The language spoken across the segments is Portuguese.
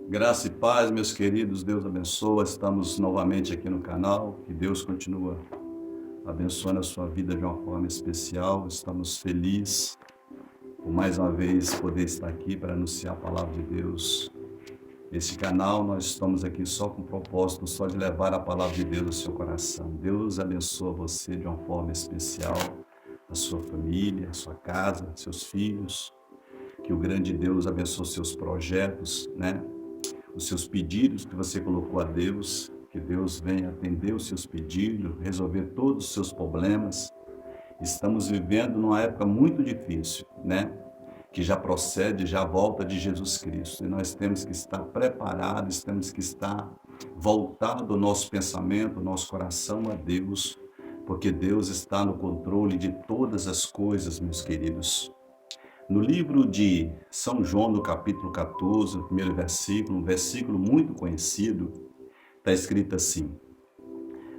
Graça e paz, meus queridos, Deus abençoa. Estamos novamente aqui no canal. Que Deus continua abençoando a sua vida de uma forma especial. Estamos felizes por mais uma vez poder estar aqui para anunciar a palavra de Deus. Este canal, nós estamos aqui só com o propósito, só de levar a palavra de Deus ao seu coração. Deus abençoa você de uma forma especial, a sua família, a sua casa, seus filhos. Que o grande Deus abençoe seus projetos, né? Os seus pedidos que você colocou a Deus, que Deus venha atender os seus pedidos, resolver todos os seus problemas. Estamos vivendo numa época muito difícil, né? Que já procede, já volta de Jesus Cristo. E nós temos que estar preparados, temos que estar voltado o nosso pensamento, o nosso coração a Deus, porque Deus está no controle de todas as coisas, meus queridos. No livro de São João, no capítulo 14, no primeiro versículo, um versículo muito conhecido, está escrito assim: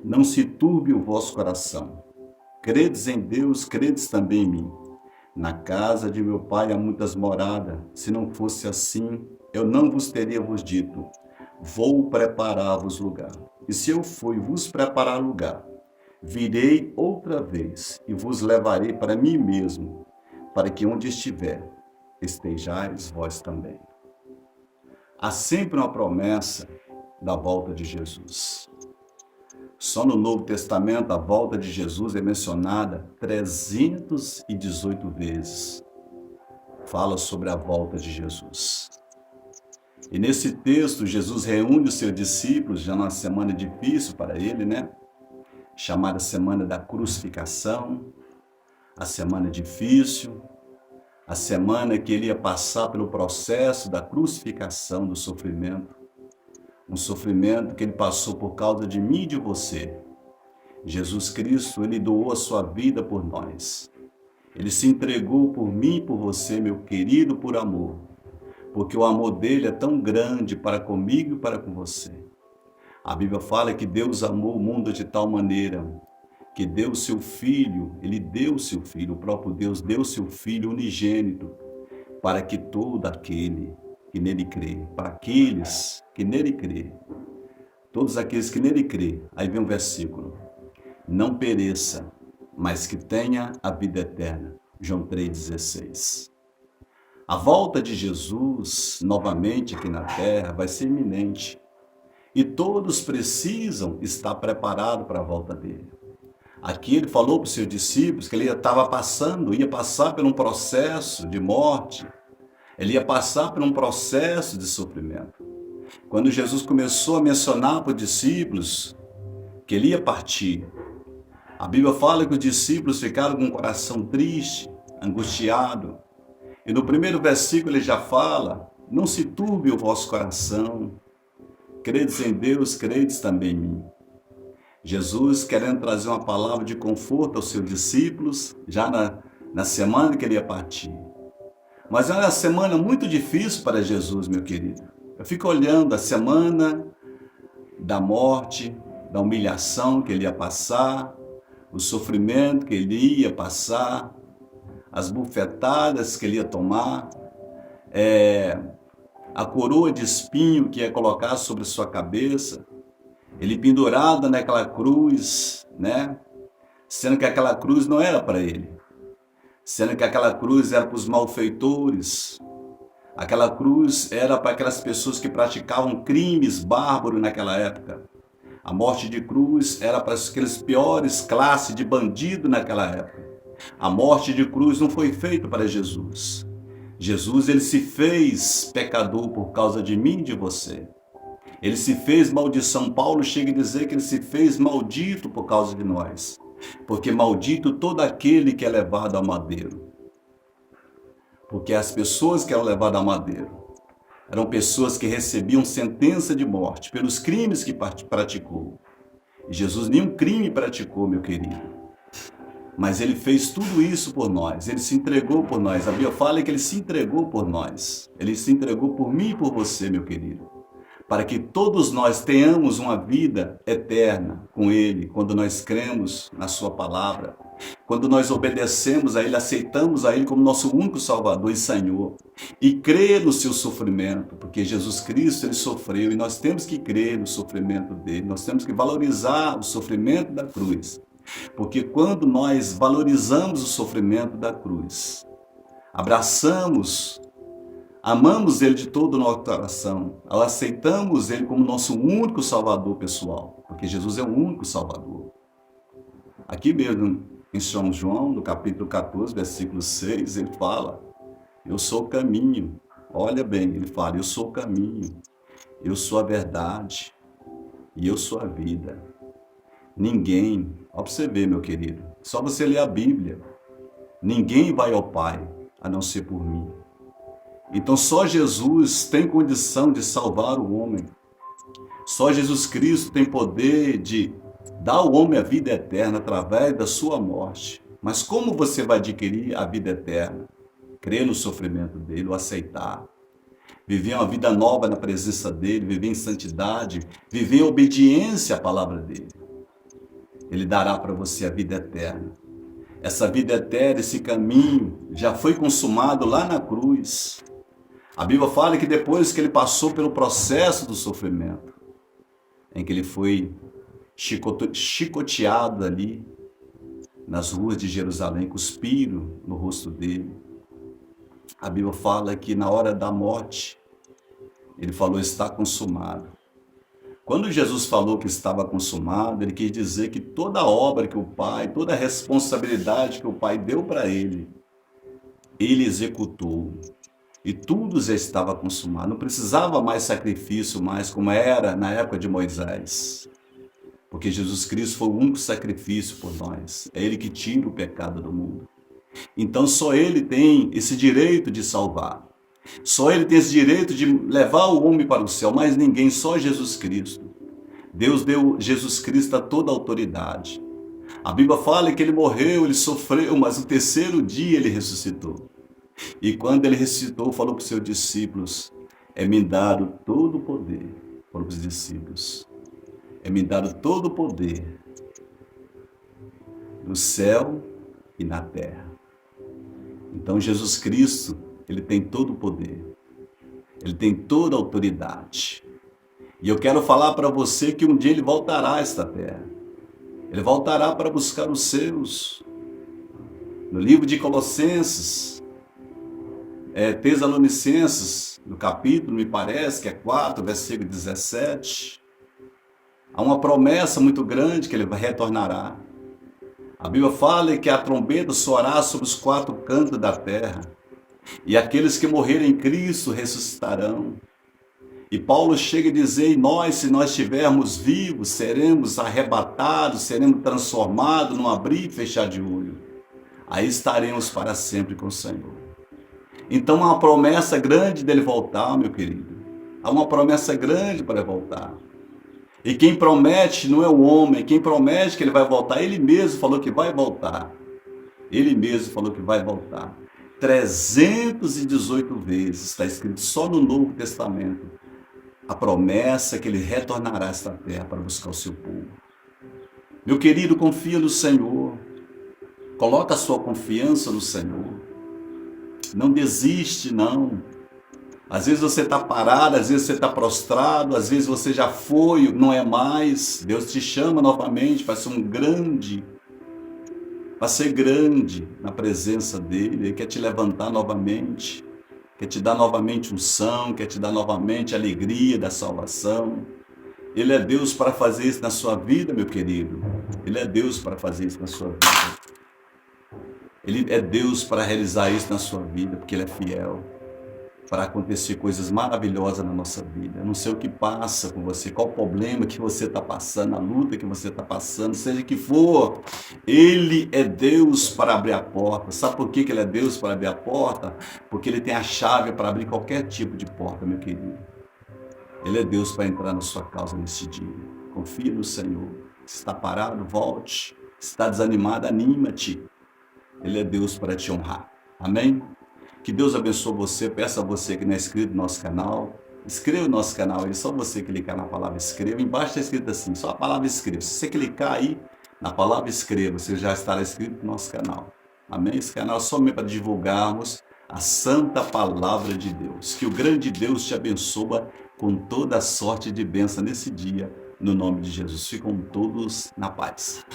Não se turbe o vosso coração. Credes em Deus, credes também em mim. Na casa de meu pai há muitas moradas. Se não fosse assim, eu não vos teria vos dito: Vou preparar-vos lugar. E se eu for e vos preparar lugar, virei outra vez e vos levarei para mim mesmo, para que onde estiver, estejais vós também. Há sempre uma promessa da volta de Jesus. Só no Novo Testamento a volta de Jesus é mencionada 318 vezes. Fala sobre a volta de Jesus. E nesse texto, Jesus reúne os seus discípulos, já numa semana difícil para ele, né? Chamada Semana da Crucificação, a semana difícil, a semana que ele ia passar pelo processo da crucificação, do sofrimento. Um sofrimento que ele passou por causa de mim e de você. Jesus Cristo, ele doou a sua vida por nós. Ele se entregou por mim e por você, meu querido, por amor. Porque o amor dele é tão grande para comigo e para com você. A Bíblia fala que Deus amou o mundo de tal maneira que deu o seu Filho, ele deu o seu Filho, o próprio Deus deu o seu Filho unigênito, para que todo aquele que nele crê, para aqueles que nele crê, todos aqueles que nele crê, aí vem um versículo, não pereça, mas que tenha a vida eterna. João 3,16. A volta de Jesus, novamente aqui na terra, vai ser iminente. E todos precisam estar preparados para a volta dele. Aqui ele falou para os seus discípulos que ele ia passar por um processo de morte, ele ia passar por um processo de sofrimento. Quando Jesus começou a mencionar para os discípulos que ele ia partir, a Bíblia fala que os discípulos ficaram com o coração triste, angustiado. E no primeiro versículo ele já fala: não se turbe o vosso coração, credes em Deus, credes também em mim. Jesus querendo trazer uma palavra de conforto aos seus discípulos, já na semana que ele ia partir. Mas é uma semana muito difícil para Jesus, meu querido. Eu fico olhando a semana da morte, da humilhação que ele ia passar, o sofrimento que ele ia passar, as bufetadas que ele ia tomar, a coroa de espinho que ia colocar sobre sua cabeça, ele pendurado naquela cruz, né? Sendo que aquela cruz não era para ele. Sendo que aquela cruz era para os malfeitores. Aquela cruz era para aquelas pessoas que praticavam crimes bárbaros naquela época. A morte de cruz era para aqueles piores classes de bandido naquela época. A morte de cruz não foi feita para Jesus. Jesus, ele se fez pecador por causa de mim e de você. Ele se fez maldição. Paulo chega a dizer que ele se fez maldito por causa de nós. Porque maldito todo aquele que é levado ao madeiro. Porque as pessoas que eram levadas ao madeiro eram pessoas que recebiam sentença de morte pelos crimes que praticou. E Jesus nenhum crime praticou, meu querido. Mas ele fez tudo isso por nós. Ele se entregou por nós. A Bíblia fala que ele se entregou por nós. Ele se entregou por mim e por você, meu querido. para que todos nós tenhamos uma vida eterna com Ele, quando nós cremos na Sua palavra, quando nós obedecemos a Ele, aceitamos a Ele como nosso único Salvador e Senhor, e crer no seu sofrimento, porque Jesus Cristo, Ele sofreu, e nós temos que crer no sofrimento dEle, nós temos que valorizar o sofrimento da cruz, porque quando nós valorizamos o sofrimento da cruz, abraçamos, amamos Ele de todo o nosso coração, aceitamos Ele como nosso único Salvador pessoal, porque Jesus é o único Salvador. Aqui mesmo em São João, no capítulo 14, versículo 6, ele fala, eu sou o caminho. Olha bem, ele fala, eu sou o caminho, eu sou a verdade e eu sou a vida. Ninguém, ó para você ver, meu querido, só você ler a Bíblia, ninguém vai ao Pai a não ser por mim. Então só Jesus tem condição de salvar o homem. Só Jesus Cristo tem poder de dar ao homem a vida eterna através da sua morte. Mas como você vai adquirir a vida eterna? Crer no sofrimento dele, o aceitar. Viver uma vida nova na presença dele, viver em santidade, viver em obediência à palavra dele. Ele dará para você a vida eterna. Essa vida eterna, esse caminho, já foi consumado lá na cruz. A Bíblia fala que depois que ele passou pelo processo do sofrimento, em que ele foi chicoteado ali nas ruas de Jerusalém, cuspiram no rosto dele. A Bíblia fala que na hora da morte, ele falou, está consumado. Quando Jesus falou que estava consumado, ele quis dizer que toda a obra que o Pai, toda a responsabilidade que o Pai deu para ele executou. E tudo já estava consumado. Não precisava mais sacrifício, mais como era na época de Moisés. Porque Jesus Cristo foi o único sacrifício por nós. É Ele que tira o pecado do mundo. Então só Ele tem esse direito de salvar. Só Ele tem esse direito de levar o homem para o céu. Mas ninguém, só Jesus Cristo. Deus deu Jesus Cristo a toda a autoridade. A Bíblia fala que Ele morreu, Ele sofreu, mas no terceiro dia Ele ressuscitou. E quando Ele ressuscitou, falou para os seus discípulos, é-me dado todo o poder, falou para os discípulos, é-me dado todo o poder no céu e na terra. Então Jesus Cristo, Ele tem todo o poder, Ele tem toda a autoridade. E eu quero falar para você que um dia Ele voltará a esta terra. Ele voltará para buscar os seus. No livro de Colossenses, Tessalonicenses, no capítulo, me parece que é 4, versículo 17, há uma promessa muito grande que Ele retornará. A Bíblia fala que a trombeta soará sobre os 4 cantos da terra, e aqueles que morrerem em Cristo ressuscitarão. E Paulo chega a dizer, e nós, se nós estivermos vivos, seremos arrebatados, seremos transformados num abrir e fechar de olho. Aí estaremos para sempre com o Senhor. Então há uma promessa grande dele voltar, meu querido. Há uma promessa grande para ele voltar. E quem promete não é o homem, quem promete que ele vai voltar, ele mesmo falou que vai voltar. Ele mesmo falou que vai voltar. 318 vezes está escrito só no Novo Testamento a promessa que ele retornará a esta terra para buscar o seu povo. Meu querido, confia no Senhor. Coloca a sua confiança no Senhor. Não desiste, não. Às vezes você está parado, às vezes você está prostrado, às vezes você já foi, não é mais. Deus te chama novamente para ser para ser grande na presença dEle. Ele quer te levantar novamente, quer te dar novamente unção, quer te dar novamente a alegria da salvação. Ele é Deus para fazer isso na sua vida, meu querido. Ele é Deus para fazer isso na sua vida. Ele é Deus para realizar isso na sua vida, porque Ele é fiel para acontecer coisas maravilhosas na nossa vida. Eu não sei o que passa com você, qual o problema que você está passando, a luta que você está passando, seja que for, Ele é Deus para abrir a porta. Sabe por que Ele é Deus para abrir a porta? Porque Ele tem a chave para abrir qualquer tipo de porta, meu querido. Ele é Deus para entrar na sua causa nesse dia. Confia no Senhor. Se está parado, volte. Se está desanimado, anima-te. Ele é Deus para te honrar. Amém? Que Deus abençoe você. Peço a você que não é inscrito no nosso canal, Inscreva no nosso canal aí, só você clicar na palavra inscreva. Embaixo está escrito assim, só a palavra inscreva. Se você clicar aí na palavra inscreva, você já estará inscrito no nosso canal. Amém? Esse canal é somente para divulgarmos a santa palavra de Deus. Que o grande Deus te abençoe com toda a sorte de bênção nesse dia, no nome de Jesus. Ficam todos na paz.